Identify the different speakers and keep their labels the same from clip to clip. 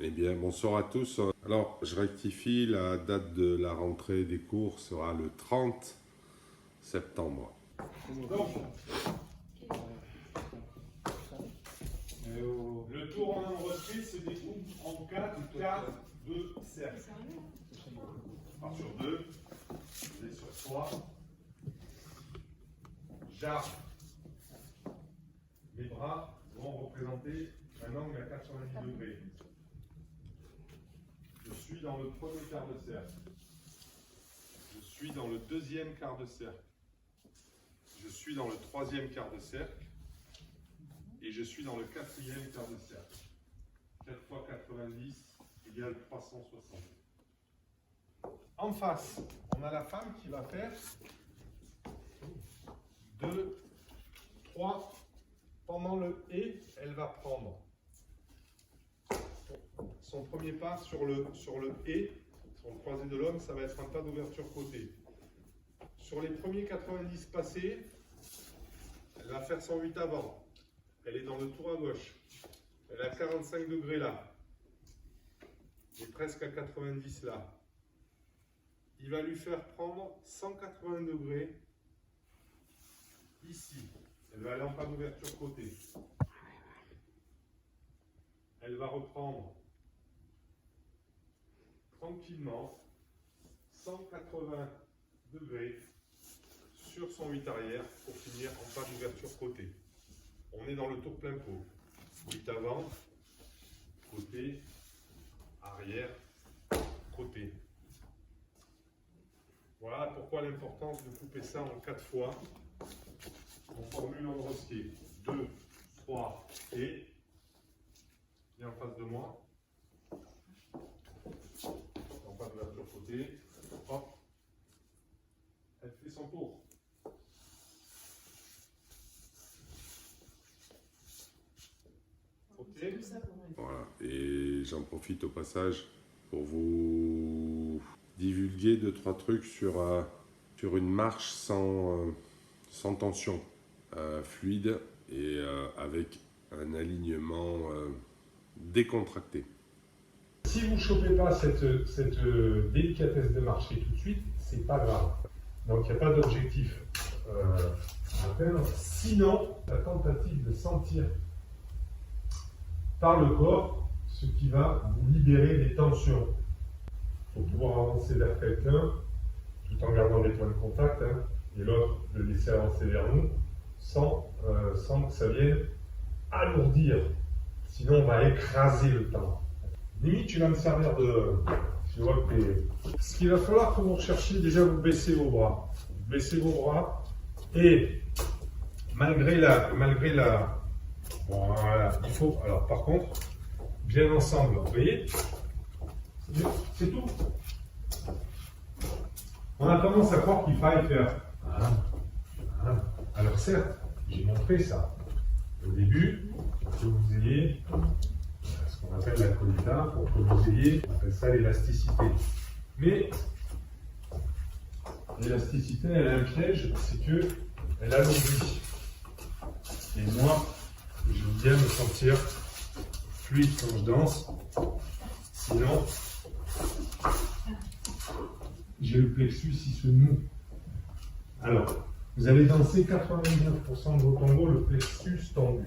Speaker 1: Eh bien, bonsoir à tous. Alors, je rectifie, la date de la rentrée des cours sera le 30 septembre.
Speaker 2: Donc, le tour en nombre 3 se découpe en 4 quarts de cercle. On part sur 2, vous êtes sur 3. J'arme. Mes bras vont représenter un angle à 90 degrés. Je suis dans le premier quart de cercle. Je suis dans le deuxième quart de cercle. Je suis dans le troisième quart de cercle. Et je suis dans le quatrième quart de cercle. 4 fois 90 égale 360. En face, on a la femme qui va faire 2, 3. Pendant le et, elle va prendre son premier pas sur le et, sur le croisé de l'homme, ça va être un pas d'ouverture côté. Sur les premiers 90 passés, elle va faire 108 avant. Elle est dans le tour à gauche. Elle a 45 degrés là. Et presque à 90 là. Il va lui faire prendre 180 degrés ici. Elle va aller en pas d'ouverture côté. Elle va reprendre tranquillement 180 degrés sur son 8 arrière pour finir en pas d'ouverture côté. On est dans le tour plein pot. 8 avant, côté, arrière, côté. Voilà pourquoi l'importance de couper ça en 4 fois. On formule en rosquet 2, 3 et viens en face de moi. En pas d'ouverture côté. Hop. Elle fait son tour. Ok.
Speaker 1: Voilà. Et j'en profite au passage pour vous divulguer 2-3 trucs sur une marche sans tension, fluide et avec un alignement décontracté.
Speaker 2: Si vous ne chopez pas cette délicatesse de marcher tout de suite, c'est pas grave. Donc il n'y a pas d'objectif à atteindre. Sinon, la tentative de sentir par le corps ce qui va vous libérer des tensions. Il faut pouvoir avancer vers quelqu'un tout en gardant les points de contact, hein, et l'autre le laisser avancer vers nous sans que ça vienne alourdir. Sinon, on va écraser le temps. Limite, tu vas me servir de. Je vois que ce qu'il va falloir que vous recherchiez, déjà, vous baissez vos bras. Vous baissez vos bras et malgré la. Voilà, il faut. Alors, par contre, bien ensemble, vous voyez, c'est tout. On a tendance à croire qu'il faille faire. Alors, certes, j'ai montré ça au début pour que vous ayez ce qu'on appelle la colita, pour que vous ayez, on appelle ça l'élasticité. Mais l'élasticité, elle a un piège, c'est qu'elle alourdit. Et moi, j'aime bien me sentir fluide quand je danse. Sinon, j'ai le plexus, il se noue. Alors, vous allez danser 99% de vos tangos, le plexus tendu.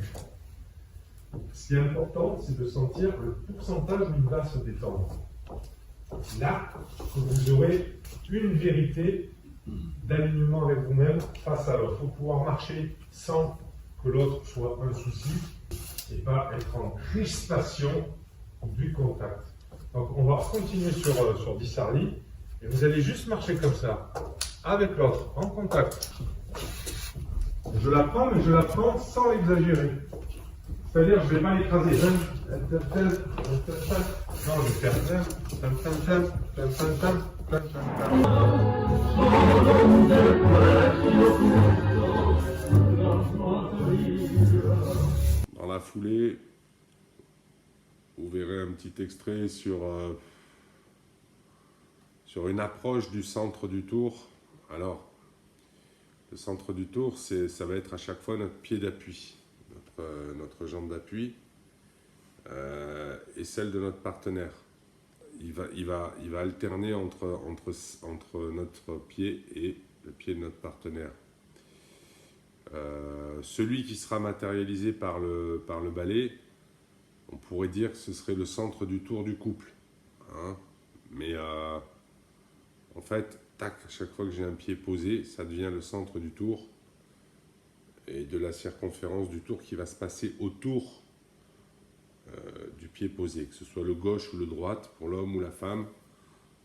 Speaker 2: Ce qui est important, c'est de sentir le pourcentage où il va se détendre. Là, vous aurez une vérité d'alignement avec vous-même face à l'autre. Il faut pouvoir marcher sans que l'autre soit un souci et pas être en crispation du contact. Donc, on va continuer sur Dissarli et vous allez juste marcher comme ça, avec l'autre, en contact. Je la prends, mais je la prends sans l'exagérer. C'est-à-dire, je ne vais pas l'écraser. Non, je vais faire.
Speaker 1: Dans la foulée, vous verrez un petit extrait sur une approche du centre du tour. Alors, le centre du tour, ça va être à chaque fois notre pied d'appui, notre jambe d'appui. et celle de notre partenaire. Il va alterner entre notre pied et le pied de notre partenaire. Celui qui sera matérialisé par le balai, on pourrait dire que ce serait le centre du tour du couple. Hein, mais en fait, tac, à chaque fois que j'ai un pied posé, ça devient le centre du tour et de la circonférence du tour qui va se passer autour du pied posé, que ce soit le gauche ou le droite, pour l'homme ou la femme,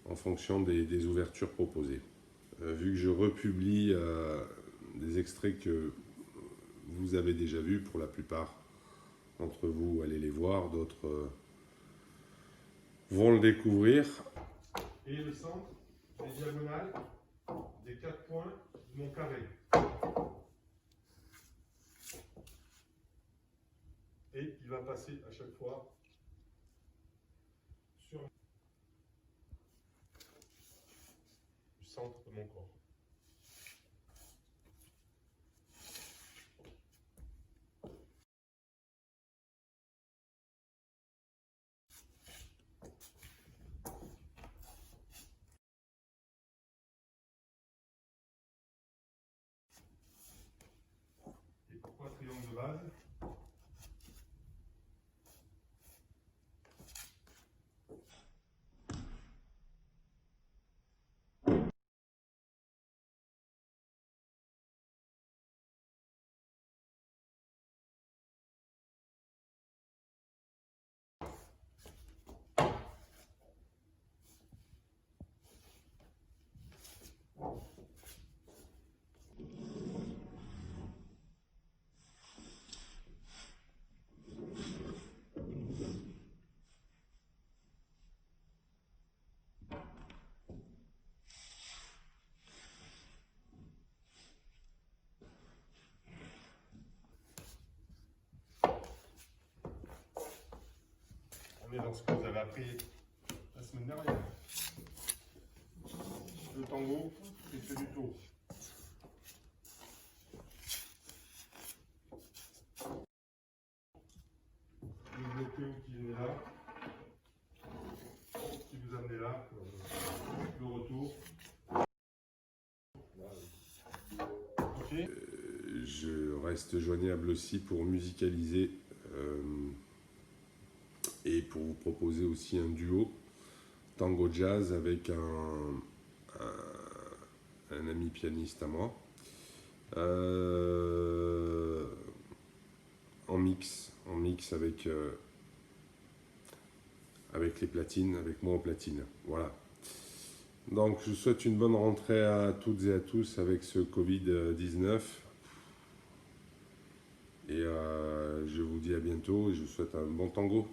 Speaker 1: en fonction des ouvertures proposées. Vu que je republie des extraits que vous avez déjà vus, pour la plupart d'entre vous, allez les voir, d'autres vont le découvrir. Et le centre des diagonales des 4 points de mon carré. Et il va passer à chaque fois sur le centre de mon corps. Et pourquoi triangle de base? On est dans ce que vous avez appris la semaine dernière. Le tango, c'est du tour. Le bloqué qui est là, qui vous amenez là, le retour. Okay. Je reste joignable aussi pour musicaliser et pour vous proposer aussi un duo tango jazz avec un ami pianiste à moi, en mix avec les platines, avec moi en platine. Voilà. Donc je vous souhaite une bonne rentrée à toutes et à tous avec ce Covid-19. Et je vous dis à bientôt et je vous souhaite un bon tango.